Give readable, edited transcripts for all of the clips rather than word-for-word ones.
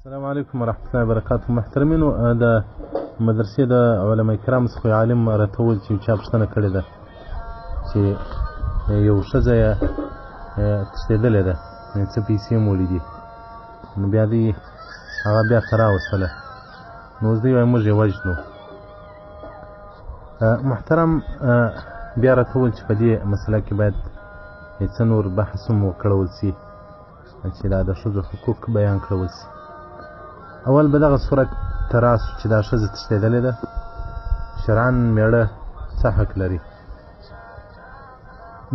السلام علیکم ورحمة الله وبرکاته. محترمینو، د مدرسې د علما کرامو څخه یو عالم راته وویل چې چا پوښتنه کړې ده چې یو ښځه یې تښتېدلې ده، څه پیسې مو وړي دي، نو بیا دوی هغه بېرته راوستله، نو اوس دوی وایي موږ یې وژنو. محترم بیا راته وویل چې په دې مسله کې باید څه نور بحث هم وکړول سي، چې دا د ښځو حقوق بیان کړول سي. اول به دغه صورت ته راسو چې دا ښځه تښتېدلې ده، شرعاً مېړه څه حق لري؟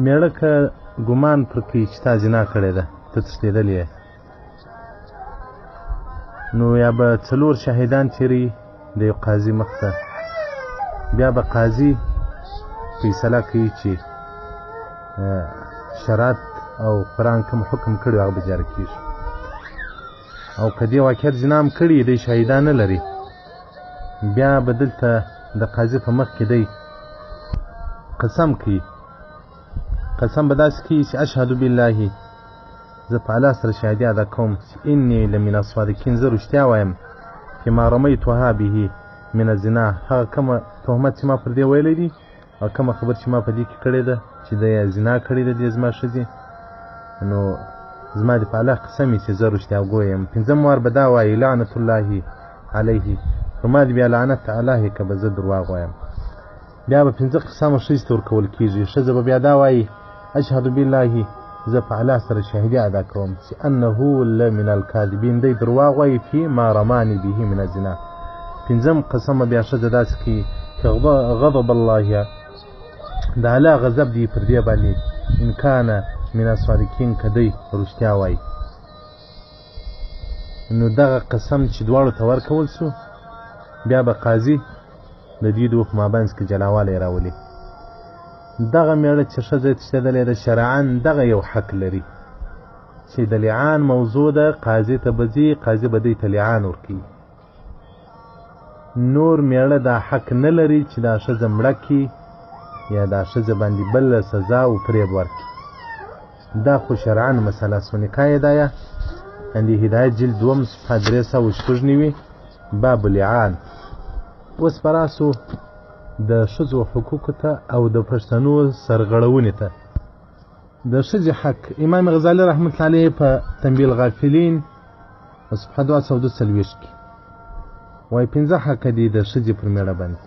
مېړه که ګمان پر کوي چې تا زنا کړې ده، ته تښتېدلې یې، نو یا به 4 شاهدان تېروي د یو قاضي مخ ته، بیا به قاضي فیصله کوي چې شرعت او قرآن کوم حکم کړی هغه به جاري کېږي. او که دې واقعیت زنا هم کړي دی شاهدان نه لري، بیا به دلته د قاضي په مخ کې دی قسم کوي، قسم به داسې کوي چې اشهد بالله، زه په الله سره شهادي ادا کوم چې اني لمن الصادقین، زه رښتیا وایم فيما رمیتها به من الزنا، هغه کومه تهمت چې ما پر دې ویلی دي او کومه خبر چې ما په دې کې کړې ده چې د زنا کړې ده دې زما ښځې، نو زما دې په الله قسم چې زه رښتیا ګوی یم. 5م وار به دا وایي لعنت الله علیه، پر ما دې بیا لعنت الله که به زه درواغ وایم. بیا به 5 قسمه ښځې ته ورکول کېږي، ښځه به بیا دا وایي اشهد بالله، زه په الله سره شهادي ادا کوم چې انه لمن الکاذبین، دی درواغ وایي فی ما رمانی به من الزنا. 5م قسم بیا ښځه داسې کوي چې غضب الله، د الله غضب دی پر دې باندې، ان کان من الصادقین، که دی رښتیا وایي. نو دغه قسم چې دواړو ته ورکول سو، بیا به قاضي د دې دوه په مابینځ کې جلاوالی راولي. دغه مېړه چې ښځه یې تښتېدلې ده، شرعاً دغه یو حق لري چې د لعان موضوع ده، قاضي ته به ځي، قاضي به دوی ته لعان ورکوي. نور مېړه دا حق نه لري چې دا ښځه مړه کړي یا دا ښځه باندې بله سزا او فریب ورکړي. دا خو شرعاً مسله سو. نکاح هدایه اندې هدایت جلد 2 صفحه 396 باب لعان. اوس به راسو د ښځو حقوقو ته او د پښتنو سرغړونې ته. د ښځې حق، امام غزالي رحمت الله علیه په تنبیه الغافلین صفحه 240 کې وایي 5 حق دي د ښځې پر مېړه باندې.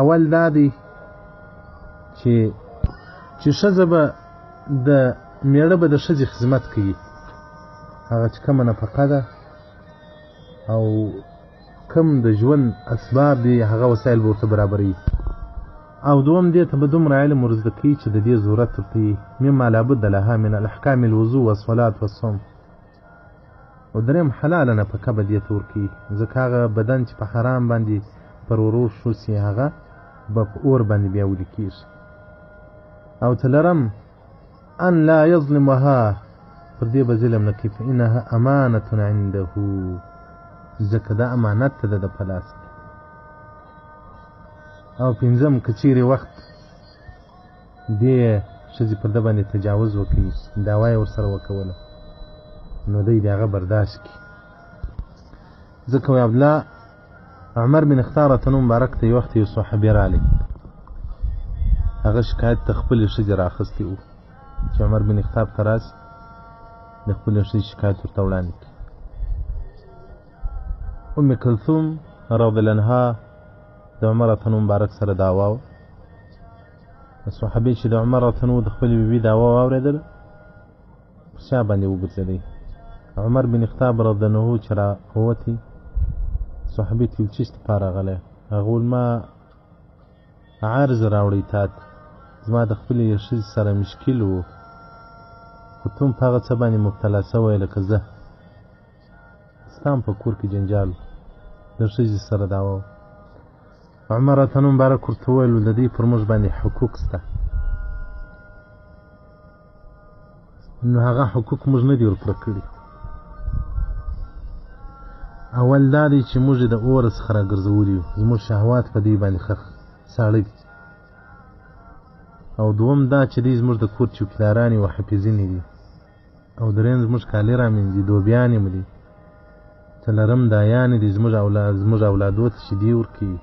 اول دا دی چې ښځه به د مېړه به د ښځې خدمت کوي، هغه چې کومه نفقه ده او کم د ژوند اسباب دي هغه وسایل به ورته برابروي. او دوم دې ته به دومره علم ورزده کوي چې د دې ضرورت ورته وي، مما لابد لها من الاحکام الوضوء والصلاة والصوم. او درېم حلاله نفقه به دې ته ورکوي، ځکه هغه بدن چې په حرام باندې پر ورور شو سي، هغه به په اور باندې بیا ویلې کېږي. او څلورم ان لا یظلمها، پر دې به ظلم نه کوي، فانها امانة عنده، ځکه دا امانت ته ده د په لاس کې. او 5م که چیرې وخت دې ښځې پر ده باندې تجاوز وکړي، دعوا یې ورسره وکوله، نو دی د هغه برداشت کړي. ځکه وایي عبدالله عمر بن اختار ته نوم مبارک ته یو وخت یو صحابي رالی، هغه شکایت د خپلې ښځې رااخیستی و چې عمر بن اختار ته راسي د خپلې ښځې شکایت ورته وړاندې کړي. ام کلثوم رضی الله عنها د عمر ته مبارک سره دعوا وه. صحابي چې د عمر ته د خپلې بیبي دعوا واورېدله، پر شا باندې وګرځېدی. عمر بن خطاب رضی الله عنه چې راووتی، صحابي ته ویل څه دپاره راغلی؟ هغه ویل ما عرض راوړی تا ته، زما د خپلې ښځې سره مشکل و، خو ته هم په هغه څه باندې مبتلا سوی لکه زه، ستا هم په کور کې جنجال د ښځې سره دعوا وه. عمر ته مبارک ورته وویل د دې پر موږ باندې حقوق سته، نو هغه حقوق موږ نه دي ورپوره کړي. اول دا دی چې موږ د اور څخه راګرځولي یو، زموږ شهوات په دې باندې ساړه دي. او دوم دا چې دوی زموږ د کور چوکیدارانې او حافظینې دي. او درېیم زموږ کالي رامینځي، دوبیانې مو دي، څلرم دا یعنې دي زموږ اولادو ته شیدې ورکوي.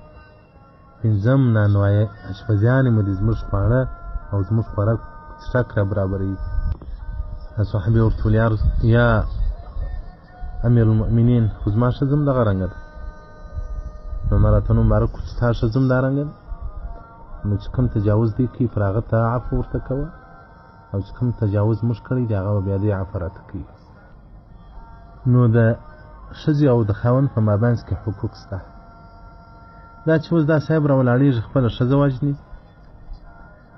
پنځم نانوایه اشپزیانې مو دي زموږ خواړه او زموږ خوراک څښاک را برابروي. صحابې ورته ویل یا امیر المؤمنین خو زما ښځه هم دغه رنګه ده. نو عمر راته مبارک کړو چې ستا ښځه هم دا رنګه ده، نو چې کوم تجاوز دی کوي پر هغه ته عفو ورته کوه، او چې کوم تجاوز موږ کړی دی هغه به بیا دی عفو راته کوي. نو د ښځې او د خاوند په مابینځ کې حقوق شته. دا چې اوس دا صاحب راولاړېږي خپله ښځه وژني،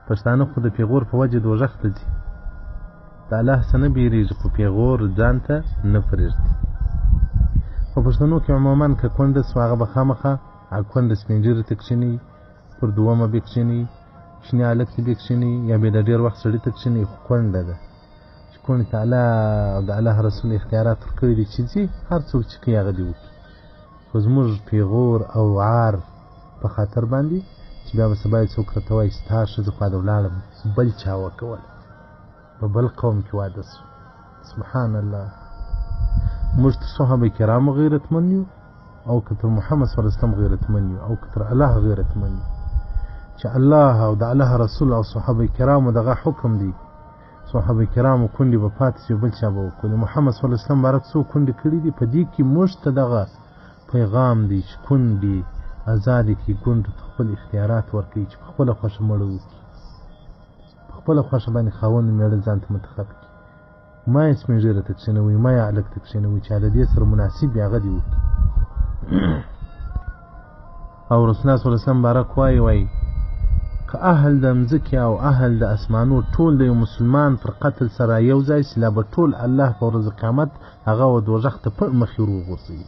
پښتانه خو د پېغور په وجه دوزخ ته ځي. د الله څه نه بیریږي خو پېغور ځان ته نه پرېږدي. په پښتنو کې عموما که کونډه سو هغه به خامخا کونډه سپین ږیري ته کښېنوي، پر دومه به کښېنوي، کوچني هلک ته به کښېنوي، یا به د ډېر وخت سړي ته کښېنوي. خو کونډه ده چې کونډې ته الله او د الله رسول اختیارات ورکړي دي چې ځي هر څوک چې کوي هغه دې وکړي. خو زموږ پېغور او عار په خاطر باندې چې بیا به سبا یې څوک راته وایي ستا ښځه خوا ده ولاړه بل چا وکوله، په بل قوم کې واده شو. سبحان الله. موږ تر صحابه کرامو غیرتمن یو، او که تر محمد صلی الله علیه وسلم غیرتمن یو، او که تر الله غیرتمن یو چې الله او د الله رسول او صحابه کرامو دغه حکم دی. صحابه کرامو کونډې به پاتې شي بل چا به وکولي. محمد صلی الله علیه وسلم بارک څو کونډې کړي دي. په دې کې موږ ته دغه پیغام دی چې کونډې ازادې کړي، کونډو ته خپل اختیارات ورکړي چې په خپله خوښه مړه وکړي، په خپله خوښه باندې خاوند مېړه ځان ته منتخب کړي. ما یې سپین ږیره ته کښېنوئ، ما یې هلک ته کښېنوئ چې د دې سره مناسب وي هغه دې وکړي. او رسول الله صلی الله علیه وسلم بارک وایي که اهل د مځکې او اهل د اسمانو ټول د یو مسلمان پر قتل سره یو ځای سي، لا به ټول الله په ورځ قیامت هغه و دوزخ ته په مخې وروغورځوي.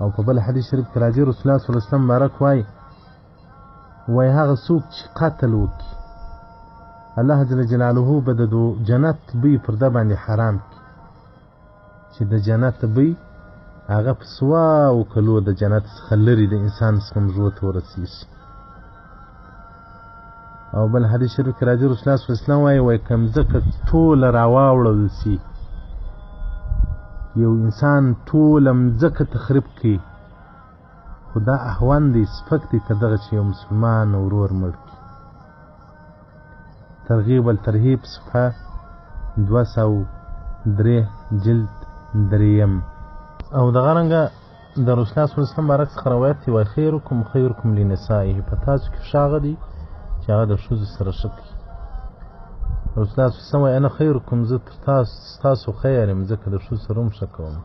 او په بل حدیث شریف کې راځي رسول الله صلی الله علیه وسلم بارک وایي هغه څوک چې قتل وکړي الله جل جلاله به د جنت بوی پر ده باندې حرام کړي، چې د جنت بوی هغه په سواو کلو د جنت څخه لرې د انسان سپمږو ته ورسېږي. او بل حدیث شریف کې راځي رسول الله صلی الله علیه وسلم وایي که مځکه ټوله راواوړل سي، یو انسان ټوله مځکه تخریب کړي، خو دا احوان دی سپک دی که دغه چې یو مسلمان ورور مړ کړي. ترغیب الترهیب صفحه 203 جلد 3. او دغه رنګه د رسول الله صلی الله علیه وسلم بارک څخه روایت دی وایي خیرکم خیرکم لنسائه، په تاسو کې ښه هغه دی چې هغه د ښځو سره ښه کوي. رسول الله صلی الله علیه وسلم وایي انا خیرکم، زه تر ستاسو خیر یم ځکه د ښځو سره هم ښه کوم.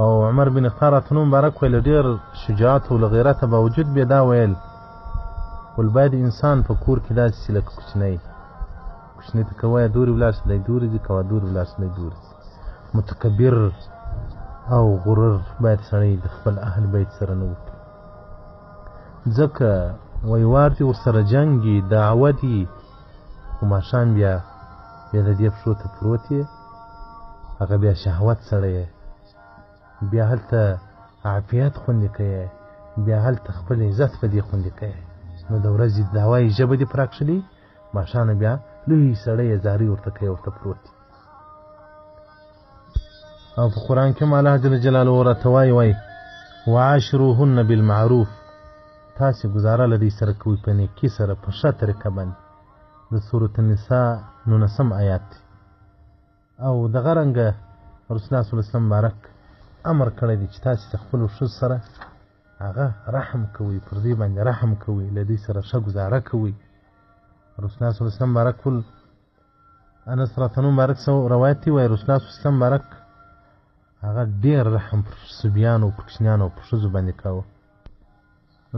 او عمر بن خطاب راته مبارک ویل ډېر شجاعت او له غیرته باوجود بیا دا ویل باید انسان په کور کې داسې سي لکه کوچنی ته که وایه دورې ولاړ شي دی دورې ځي، که وایه دورې ولاړ شي دی دورې ځي. متکبر او غرور باید سړی د خپل اهل بیت سره نه وکړي، ځکه وایي وار دي ورسره جنګي دعوه دي، خو ماښام بیا د دې پښو ته پروت یې، هغه بیا شهوت سړی یې، بیا هلته عافیت خوندي کوي، بیا هلته خپل عزت په دې خوندي کوي. نو د ورځې دعوه یې ژبه دې پراکښلي، ماښامه بیا لوی سړی یې زاري ورته کوي، ورته پروت دی. او په قرآن کې هم الله جل جلاله راته وایي وعاشروهن بالمعروف، تاسې ګزاره له دوی سره کوئ په نیکي سره په ښه طریقه باندې. د سورة النساء 19 آیات دی. او دغه رنګه رسول الله صلی الله علیه وسلم بارک امر کړی دی چې تاسې د خپلو ښځو سره هغه رحم کوئ، پر دوی باندې رحم کوئ، له دوی سره ښه ګزاره کوئ. رسول الله صلی الله علیه وسلم بارک انس راته مبارک سو روایت دی وایي رسول الله صلی الله علیه وسلم بارک هغه ډېر رحم پر صبیانو او پر کوچنیانو او پر ښځو باندې کاوه.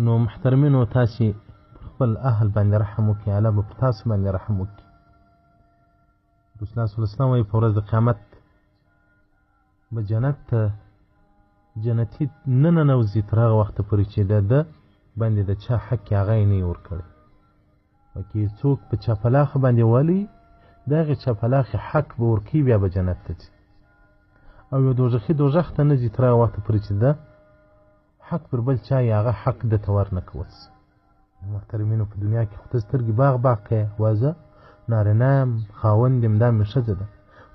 نو محترمینو تاسې پر خپل اهل باندې رحم وکړئ، الله به پر تاسو باندې رحم وکړي. رسول الله صلی الله علیه وسلم وایي په ورځ د قیامت به جنت ته جنتي نه ننوځي تر هغه وخته پورې چې ده باندې د چا حق یې هغه یې نه وي ورکړی. که څوک په چاپلاخه باندې ولي د هغې چاپلاخې حق به ورکوي، بیا به جنت ته ځي. او یو دوزخي دوزخ ته نه ځي تر هغه وخته پورې چې ده حق پر بل چا یې هغه حق ده ته ور نه کول سي. محترمینو په دنیا کې خو ته سترګې باغ کوې، واځه نارینه یم خاوند یم دا مې ښځه ده،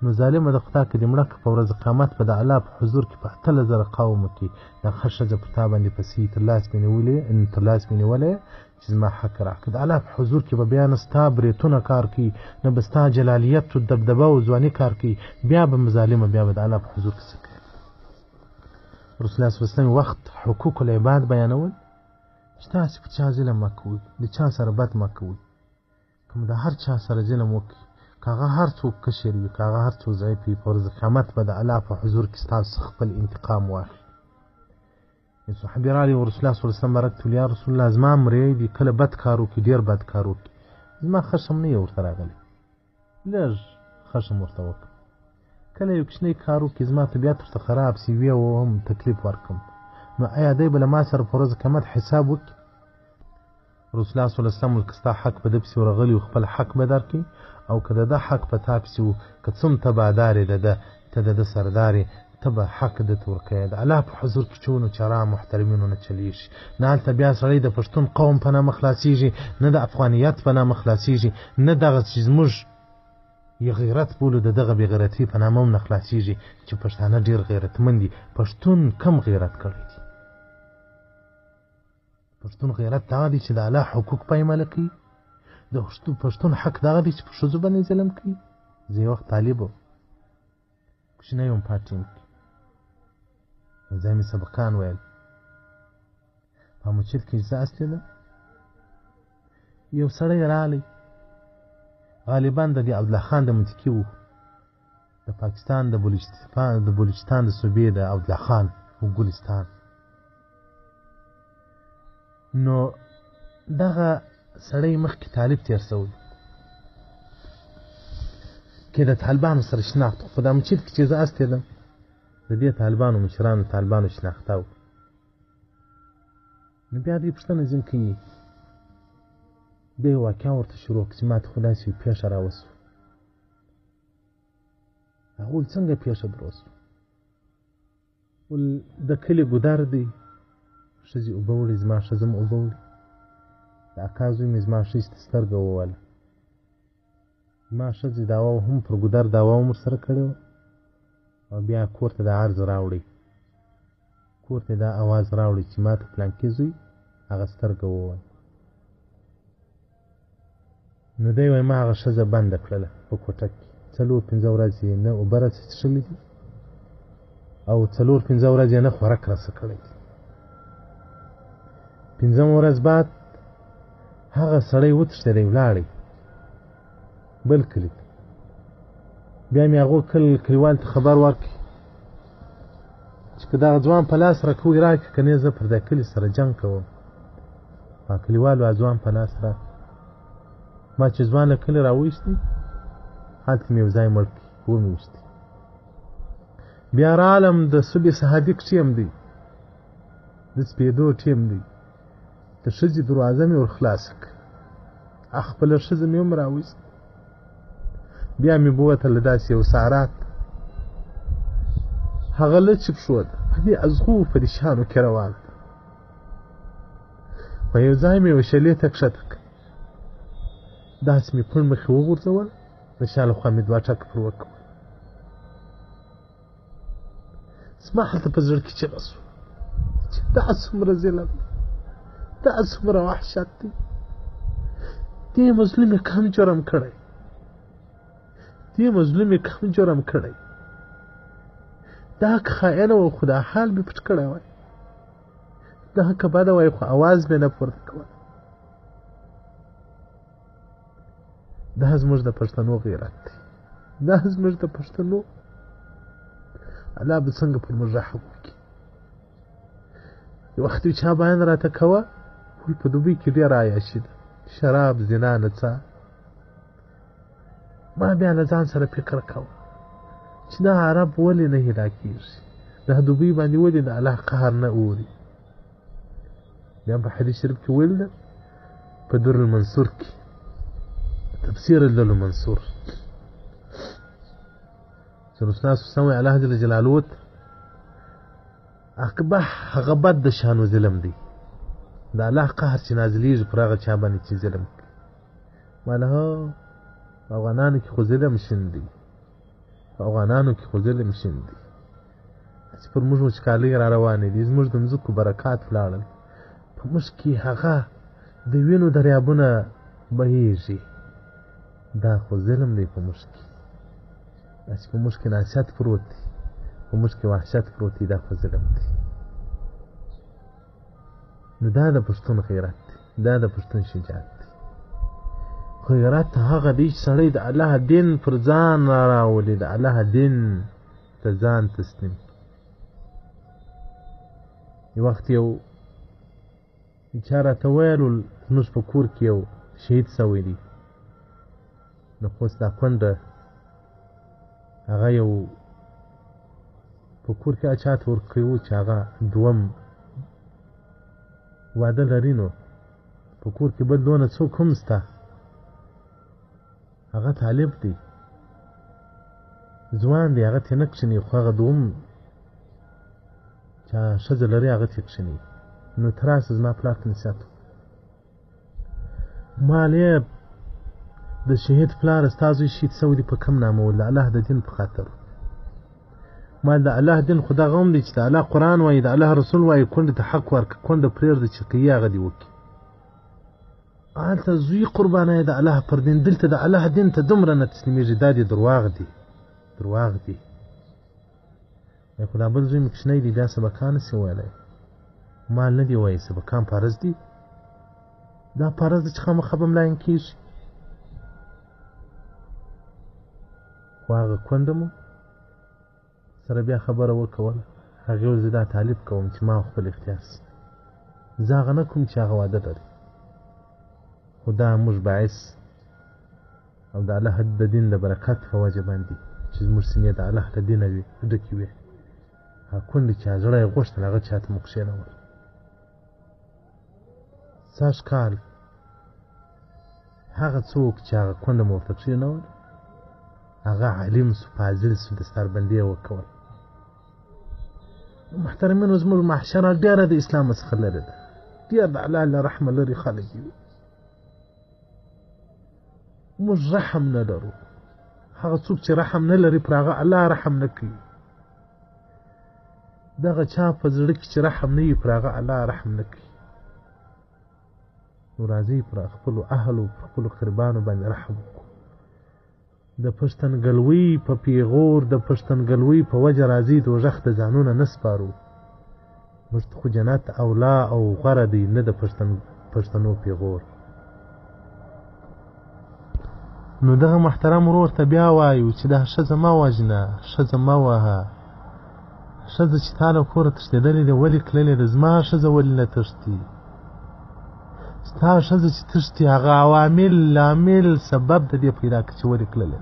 نو ظالمه د خدا که دې مړه که په ورځ قیامت به د الله په حضور کې په 8000 قومو کې د ښه ښځه پر تا باندې پسې تر لاس مې نیولی چې زما حق راکړه. د الله په حضور کې به بیا نه ستا برېتونه کار کوي، نه به ستا جلالیت و دبدبه او ځواني کار کوي، بیا به ظالمه بیا به د الله په حضور کې څه کوي. رسول الله صلی الله علیه وسلم وخت حقوق العباد بیانول چې تاسې په چا ظلم مه کوئ، د چا سره بد مه کوئ. کوم د هر چا سره ظلم وکړي، که هغه هر څوک کشر وي، که هغه هر څوک ضعیف وي، په ورځ قیامت به د الله په حضور کې ستاسو خپل انتقام واخلي. یو صحابي راغلی و رسول الله صلی الله علیه وسلم برکت یا رسول الله زما مری دي کله بد کار وکړي، ډېر بد کار وکړي، زما خشم نه یې ورته راغلی، لږ خشم ورته وکړه. کله یو کوچنی کار وکړي زما طبیعت ورته خراب سي وي او هم تکلیف ورکړم، نو آیا دی به له ما سره په ورځ قیامت حساب وکړي؟ رسول الله صلی الله علیه وسلم که ستا حق په ده پسې ورغلی و خپل حق به درکړي، او که د ده حق په تا پسې و، که څوم تبعدار یې د ده، ته د ده سردار یې، ته به حق ده ته ورکوې. د الله په حضور کې چونو چرا محترمینو نه چلیږي، نه هلته بیا سړی د پښتون قوم په نامه خلاصېږي، نه د افغانیت په نامه خلاصېږي، نه دغه چې زموږ یې غیرت بولو د دغه بې غیرتۍ په نامه هم نه خلاصېږي چې پښتانه ډېر غیرتمند دي. پښتون کم غیرت کړی دی. پښتون غیرت دغه دی چې د الله حقوق پایماله کوي. د پښتون حق دغه دی چې په ښځو باندې ظلم کوي. زه یو وخت طالب وم، کوچنی وم، پارټیم کې ځای مې سبقان ویل، په مسجد کې زه استېدم، یو سړی راغلی، غالبا د دې عبدالله خان د متکي و، د پاکستان د بلوچستان د صوبې د عبدالله خان و ګلستان. نو دغه سړی مخکې طالب تېر سوی کې د طالبانو سره شناخت خو دا مسجد کې چې زه استېدم د دې طالبانو مشرانو طالبانو شناخته و. نو بیا دوی پوښتنه ځینې کوي، بیا یې واقعه ورته شروع کړه چې ما ته خو داسې یو پېښه راوسوه. هغه وویل څنګه پېښه در وسوه؟ ویل د کلي ګودر دی، ښځې اوبه وړي، زما ښځه م اوبه وړي، د اکا زوی مې زما ښځې ته سترګه ووهله، زما ښځې دعوا هم پر ګودر دعوا هم ورسره کړې وه، او بیا کور ته دا عرض راوړی، کور ته دا اواز راوړی چې ما ته پلانکي زوی هغه سترګه ووهله. نو دی وایي ما هغه ښځه بنده کړله په کوټه کې، 4-5 ورځې نه اوبه راڅخه څښلي دي او 4-5 ورځې نه خوراک راڅه کړی دی. 5مه ورځ بعد هغه سړی وتښتېدی، ولاړی بل کلي ته. بیا مې هغو کلیوال ته خبر ورکړي چې که دغه ځوان په لاس راکوي راکړي، که نه زه پر دې کلي سره جنګ کوم. کلیوالو ځوان په لاس راکړي، ما چې ځوان له کلي راویستی، هلته مې یو ځای مړ کړي، ومې ویشتي. بیا رالم د صبح صحادق ټیم دی، د سپېدو ټیم دی، د ښځې دروازه مې ور خلاصه کړه، خپله ښځه مې هم راویست. بیا مې بوتله داسې یو سارات، هغه لچک شو ده په دې ازغو پریشانو کې روان ده. په یو ځای مې یو شلې ته کښته کړه، داسې مې پړ مخې وغورځول، د شا له خوا مې 2 ټکه پر وکړل. زما هلته په زړه کې چغه شوه چې دا څومره ظلم دی، دا څومره وحشت دی، دې مظلوم یې کم جرم کړی، دې مظلوم یې کم جرم کړی، دا که خائنه وه خو دا حال مې پټ کړی وای، دا که بده وای خو اواز مې نه پورته کولی. دا زموږ د پښتنو غیرت دی، دا زموږ د پښتنو. الله به څنګه پر موږ رحم وکړي. یو وخت چا بیان راته کوه، وایي په دوبۍ کې ډېره عیاشي ده، شراب، زنا، نڅا. ما بیا له ځان سره فکر کوه چې دا عرب ولې نه هلاکېږي، دا دوبۍ باندې ولې د الله قهر نه اوري. بیا په حدیث شریف کې ویل ده په در المنصور کې تفسیر اللؤلؤ المنصور چې رسول الله صلی الله علیه وسلم الله جل جلاله اقبح هغه بد د شان و ظلم دی، د الله قهر چې نازلیږي پر هغه چا باندې چې ظلم کوي. ماله افغانانو کې خو ظلم شین دی، په افغانانو کې خو ظلم شین دی چې پر موږ وچکالۍ را روانې دي زموږ د مځکو برکات ولاړل په موږ کې هغه د وینو دریابونه بهیږي دا خو ظلم دی په موږ کې دا چې په موږ کې ناسیت پروت دی په موږ کې وحشت پروت دی دا خو ظلم دی نو دا د پښتون غیرت دی دا د پښتون شجاعت دی غیرت هغه دی چې سړی د الله دین پر ځان را راولي د الله دین ته ځان تسلیم یو وخت یو چا راته ویل زموږ په کور کې یو شهید سوی دی نو خوست دا کونډه هغه یو په کور کې چا ته ورکړی و چې هغه دوم واده لري نو په کور کې بل دونه څوک هم شته هغه طالب دی ځوان دی هغه ترې نه کښېني خو هغه دوم چا ښځه لري هغه ترې کښېني نو ته راسه زما پلار ته نصیحت مال یې د شهید پلار ستا زوی شهید سوی دی په کم نامه ول د الله د دین په خاطر ما د الله دین خو دغه هم دی چې د الله قرآن وایي د الله رسول وایي کونډې ته حق ورکړه کونډه پرېږده چې قیې هغه دې وکړي هلته زوی قربانه د الله پر دین دلته د الله دین ته دومره نه تسلیمېږي دا دې درواغ دی درواغ دی خو دا بل زوی مې کوچنی دی بیا سبقان نسي ویلی مال نه دی وایي سبقان فرض دي دا فرض دی چې خامخا به ملاین کېږي خو هغه کونډه مو سره بیا خبره وکوله هغې ویل زه دا طالب کوم چې ما خپل اختیار شي زه هغه نه کوم چې هغه واده لري خو دا موږ باعث او د الله د دین د برکت په وجه باندې چې زموږ سینې د الله د دینه وي ډکې وي هغه کونډې چې زړه یې غوښتل هغه چاته مو کښېنول سږ کال هغه څوک چې هغه کونډه مو ورته کښېنول هغه عالم سو فاضل سو دستاربندي یې وکول محترمینو زموږ محشره ډېره د اسلام څخه لرې ده ډېر د الله له رحمه لرې خلک وي موږ رحم نه لرو هغه څوک چې رحم نه لري پر هغه الله رحم نه کوي دغه چا په زړه کې چې رحم نه وي پر هغه الله رحم نه کوي نو راځئ پر خپلو اهلو پر خپلو قربانو باندې رحم وکړو د پښتنګلوۍ په پیغور د پښتنګلوۍ په وجه راځي دوزخ ته ځانونه نه سپارو موږ ته خو جنت اولا او غوره دی نه د پښتنو پیغور نو دغه محترم ورور ته بیا وایو چې دا ښځه مه وژنه ښځه مه وهه ښځه چې تا له کوره تښتېدلې ده ولې تللې ده زما ښځه ولې نه تښتي ستا ښځه چې تښتي هغه عوامل لامل سبب د دې پیدا کړي چې ولې تللې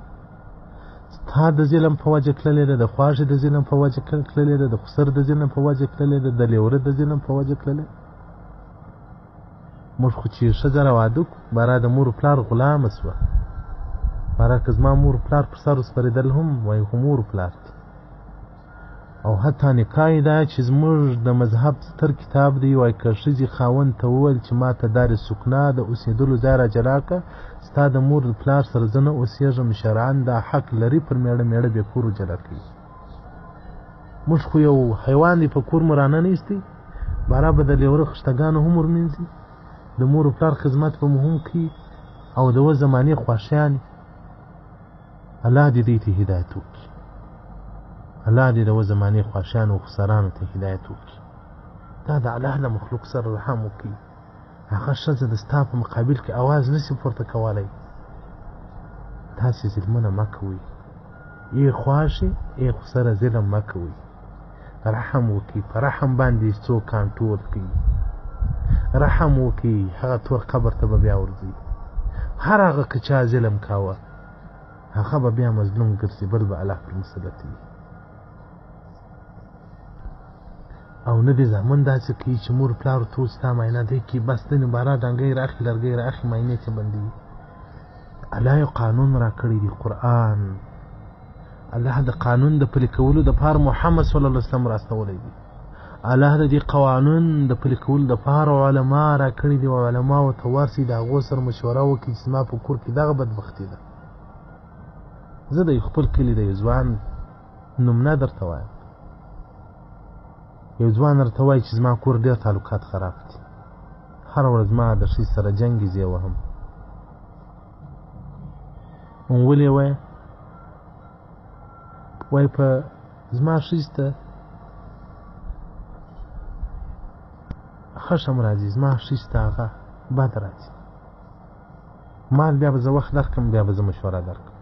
ستا د ظلم په وجه تللې ده د خواږې د ظلم په وجه تللې ده د خسر د ظلم په وجه تللې ده د لیوره د ظلم په وجه تللې موږ خو چې ښځه را واده کړو باره د مور پلار غلامه سوه باره که زما مور پلار پر سر وسپرېدل هم وایي خو مور پلار دی او حتی نکاح یې دا چې زموږ د مذهب ستر کتاب دی وایي که ښځې خاوند ته وویل چې ما ته دار سکنا د اوسېدلو ځای را جلا کړه ستا د مور د پلار سره زه نه اوسېږم شرعاً دا حق لري پر میړه میړه بې کور جلا کوي موږ خو یو حیوان دی په کور مو رانه نیستی باره به د لیوره خښتګانو هم ورمینځي د مور و پلار خدمت به مو هم کوي او د و زمانې خوښیانې الله دې دې ته هدایت وکړي الله دې د و زمانې خوښیانو او خسرانو ته هدایت وکړي دا د الله له مخلوق سره رحم وکړي هغه ښځه د ستا په مقابل کې اواز نشي پورته کولی تاسې ظلمونه مه کوئ ای خواشي ای خسره ظلم مه کوئ رحم وکړي په رحم باندې څوک کنټرول کوي رحم وکړي هغه تور قبر ته به بیا ورځي هر هغه که چا ظلم کاوه هغه به بیا مظلوم ګرځي بل به الله پر مسلط وي او نه دې زامن داسې کوي چې مور پلار ورته وایي ستا معاینه دی کوي بس ته باره ډنګۍ راخي لرګۍ راخي معاینې ته بندوي الله یو قانون را کړی دی قرآن الله د قانون د پلي کولو دپاره محمد صلی الله علیه وسلم راستولی دی الله د دې قوانون د پلي کولو دپاره علما را کړي دي او علماو ته ورسي د هغو سره مشوره وکړي چې زما په کور کې دغه بدبختي ده زه د خپل کلي د یو ځوان نومونه درته وایم. یو ځوان راته وایي چې زما کور ډېر تعلقات خراب دي، هره ورځ ما د ښځې سره جنګ زه وهم. ولې وایه؟ وایي په زما ښځې ته خشم راځي، زما ښځې ته هغه بد راځي. مال بیا به زه وخت درکړم، بیا به زه مشوره درکړم.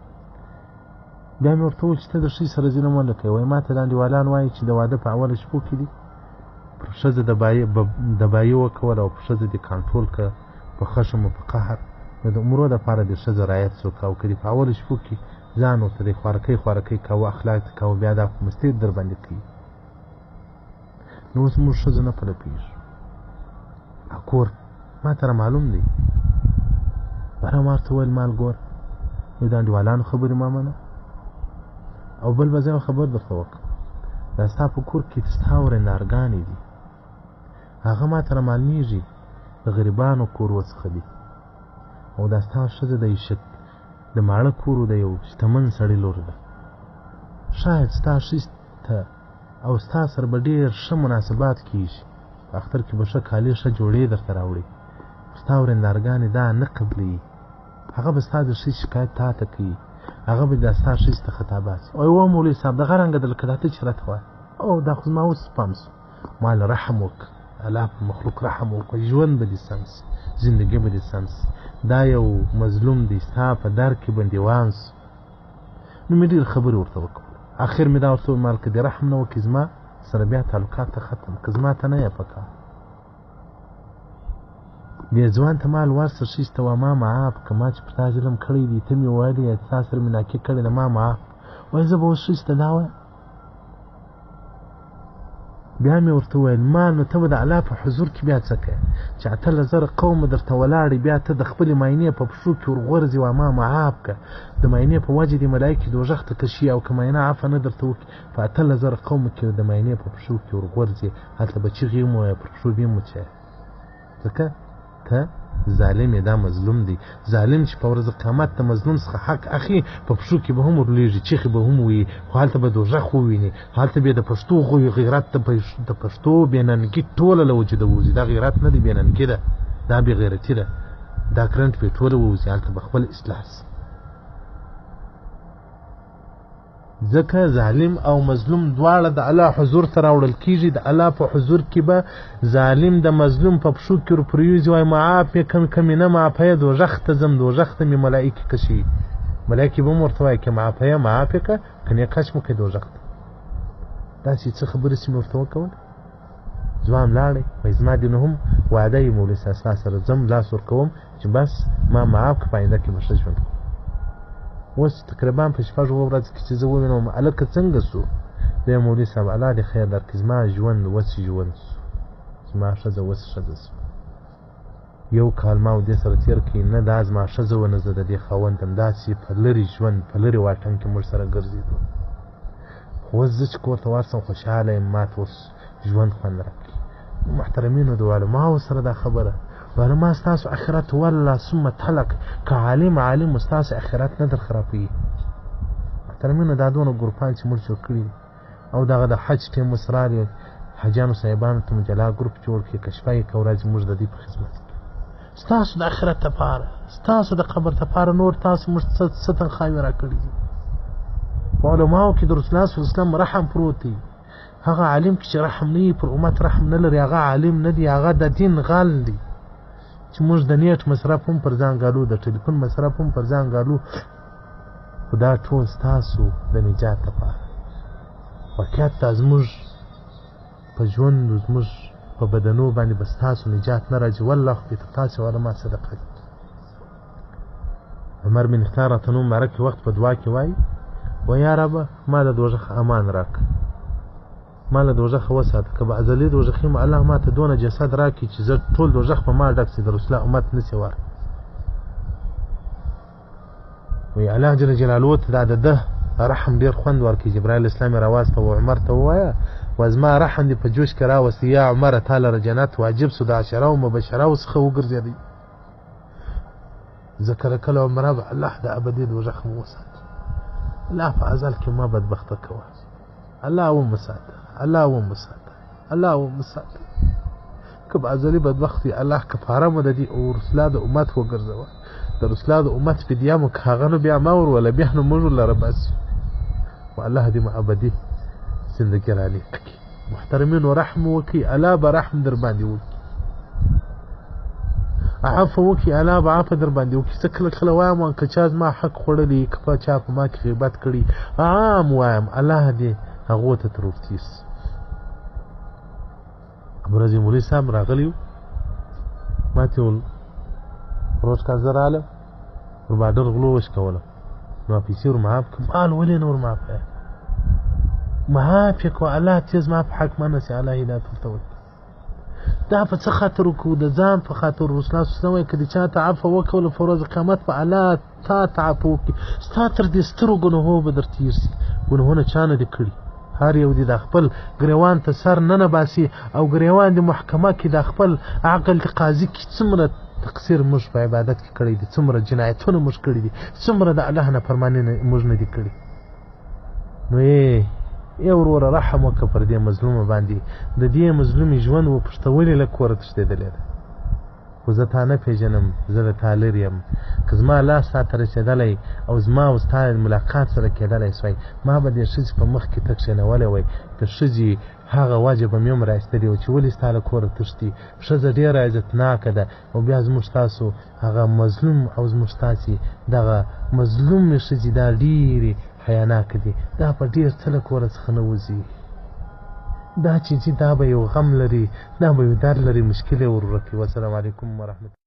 بیا مې ورته وویل چې ته د ښځې سره ظلم ونه کوې. وایي ما ته دا انډیوالان وایي چې د واده په اوله شپو کې دي پر ښځه دبایي وکول او په ښځه دې کنټرول کړه په خشم او په قهر. نو د عمرو دپاره دې ښځه رعایت څوک او که دې په اوله شپو کې ځان ورته دې خوارکۍ کوه، اخلاق ته کوه، بیا دا په مستې در باندې کوي. نو اوس موږ ښځو نه پلپېږو. کور ما ته معلوم دی. بهر ما ورته وویل مال ګوره یو د انډیوالانو خبرې ما منه، او بل به زه یو خبر درته وکړم. دا ستا په کور کې ستا ورندارګانې دي، هغه ما ته معلومېږي د غریبانو کور ورڅخه دي، او دا ستا ښځه د ماړه کور د یو شتمن سړي لور ده. شاید ستا ښځې ته او ستا سره به ډېر ښه مناسبات کېږي، په اختر کې به ښه کالي ښه جوړې درته راوړي. ستا ورندارګانې دا نه قبلوي، هغه به ستا د ښځې شکایت تا ته کوي، هغه به دا ستا ښځې ته خطا باسي. وایي مولوي صاحب دغه رنګه ده لکه دا ته چې راته وایې. او دا خو زما اوس پام شو. ما له رحم وکړه، الله په مخلوق رحم وکړه، ژوند به دې سم شي، زندګي به دې سم شي. دا یو مظلوم دی، ستا په در کې بندیوان شو. نو مې ډېرې خبرې ورته وکړل. اخر مې دا ورته وویل مال که دې رحم نه وکړي زما سره بیا تعلقات ته ختم، که زما ته نه یې په کار. بیا ځوان ته مال ورسه ښځې ته وایه ما معاف که ما چې پر تا ظلم کړی دی، ته مې ویلې یا تا سره مې ناکې کړی ده، ما معاف. وایي زه به اوس ښځې ته دا وایم. بیا مې ورته وویل ما نو ته به د الله په حضور کې بیا څه کوې چې 8000 قوم درته ولاړې، بیا ته د خپلې معاینې په پښو کې ورغورځې وایه ما معاف کړه، د معاینې په وجه دې ملایکې دوزخ ته کشي، او که معاینه عفه نه درته وکړي په 8000 قومو کې د معاینې په پښو کې ورغورځې، هلته به چغې هم ووایه پر پښو به هم وچایه. ځکه ته ظالم یې، دا مظلوم دی. ظالم چې په ورځ قیامت د مظلوم څخه حق اخلي په پښو کې به هم ورلېږي، چیغې به هم ووایي، خو هلته به دوزخ وویني، هلته بیا د پښتو غیرت د پښتو بېننګي ټوله له وجوده ووځي. دا غیرت نه دی، بېننګي ده، دا بې غیرتي ده، دا کرنټ پې ټوله ووځي، هلته به خپل اصلاح شي. ځکه ظالم او مظلوم دواړه د الله حضور ته راوړل کېږي. د الله په حضور کې به ظالم د مظلوم په پښو کې ورپرېوځي، وایي معاف مې کړم، که مې نه معافوې دوزخ ته ځم، دوزخ ته مې ملایکې کشي. ملایکې به هم ورته وایي که معافوې معاف یې کړه، که نه یې کش مو کړې دوزخ ته. داسې څه خبرې چې مې ورته وکولې. ځوان لاړی، وایي زما دې نو هم وعده یې مولوي صاحب ستا سره ځم لاس ورکوم چې بس ما معاف کړه، په آینده کې به ښه ژوند کوم. اوس تقریبا په 6 ورځو کې چې زه ووینم هلکه څنګه سو، بیا مولوي صاحب الله دې خیر درکړي، زما ژوند اوس ژوند سو، زما ښځه اوس ښځه سو. یو کال ما او دې سره تېر کړي، نه دا زما ښځه وه نه زه د دې خاوند یم، داسې په لرې ژوند په لرې واټن کې موږ سره ګرځېدو. خو اوس زه چې کور ته ورسم خوشحاله یم، ما ته اوس ژوند خوند راکړي. محترمینو د علماو سره دا خبره علما ستاسو اخرت والله ثم تلک که عالم ستاسو اخرت نه در خرابوي. محترمینو دا دونه ګروپان چې موږ جوړ کړي او دغه د حج ټیم مسرالي حجانو صاحبانو ته مجلا ګروپ جوړ کړي، کشفه یې که ورځ موږ د دې په خدمت کې ستاسو د اخرت دپاره، ستاسو د قبر دپاره نور تاسو موږ څه تنخواوې را کړي دي. په علماو کې د رسول الله صلی الله علیه وسلم رحم پروت دی. هغه عالم کې چې رحم نه وي پر امت رحم نه لري، هغه عالم نه دی، هغه د دین غل دی. چې موږ د نیټ مصرف هم پر ځان ګالو، د ټلیفون مصرف هم پر ځان ګالو، خو دا ټول ستاسو د نجات لپاره. واقعیت دا زموږ په ژوند زموږ په بدنو باندې به ستاسو نجات نه راځي. والله خدای ته تاسې علما صدقه دي. عمر بن خطاب راته نوم مبارک وخت په دعا کې وایي و یا ربه ما د دوزخ امان راکړه، ما له دوزخ وساته، که به ازلي دوزخي یم الله ما ته دونه جسد راکړي چې زه ټول دوزخ په ما ډک شي، د رسول الله امت نسي ورکړي. وی الله جل جلاله ته دا د ده رحم ډېر خوند ورکړي. جبرائیل اسلام یې راواستو و عمر ته ووایه و زما رحم دې په جوش کې راوستی، یا عمره تا لره جنت واجب سو، د عشره و مبشره څخه وګرځېدی. زه کله کله عمره به الله د ابدي دوزخ مو وساتي، الله په ازل کې ما بدبخته کوه. الله ومساته الله ومساته الله ومساته که به ازلی بدبختی الله کفاره مو د دې او رسولا د امت وګرځوه د رسولا د امت فدیه مو که هغه نو بیا ما وروله بیا نو موږ ورله راباسي و الله دې مو ابدي زندګي رانیک کړي محترمینو رحم وکړي الله به رحم در باندې وکړي عفو وکړي الله به عفو در باندې وکړي زه کله کله وایم که چا زما حق خوړلی که په چا په ما کې غیبت کړي عام وایم الله دې هغو ته تر ورتیس ورځې مولوي صاحب راغلی و ما ته ویل روز کا زه راغلم ور ما ډېر غلو وشکولم نو پیسې ور معاف کړم مال ولې نه ور معاف کړې معاف یې کړو الله چې زما په حق منسي الله هدایت ورته وکړي دا په څه خاطر وکړو د ځان په خاطر رسول الله صلی الله علیه وسلم وایي که د چا ته عفو وکړو په ورځ قیامت به الله تا ته عفو وکړي ستا تر دې سترو ګناهو به در تېر سي ګناهونه چا نه دي کړي هر یو دې د خپل ګریوان ته سر نه باسي او ګریوان د محکمه کې د خپل عقل د قاضي کې څومره تقصیر موږ په عبادت کې کړی دي څومره جنایتونه موږ کړي دي څومره د الله نه فرماني موږ نه دي کړي نو ای وروره رحم وکړه پر دې مظلومه باندې د دې مظلومې ژوند وپوښته ولې لږ کوره تښتېدلې ده خو زه تا نه پېژنم زه له تا لرې یم که زما لاس تا ته رسېدلی او زما او ستا ملاقات سره کېدلی سوی ما به دې ښځې په مخ کې ته کښېنولی وی د ښځې هغه وجه به مې هم راایستلې وه چې ولې ستا له کوره تښتي ښځه ډېره عزتناکه ده او بیا زموږ تاسو هغه مظلوم او زموږ تاسې دغه مظلومې ښځې دا ډېرې حیاناکه دي دا په ډېر څه له کوره څخه نه وځي دا چې دا به یو غم لري دا به یو درد لري مشکل یې ور ورکوي والسلام علیکم ورحمت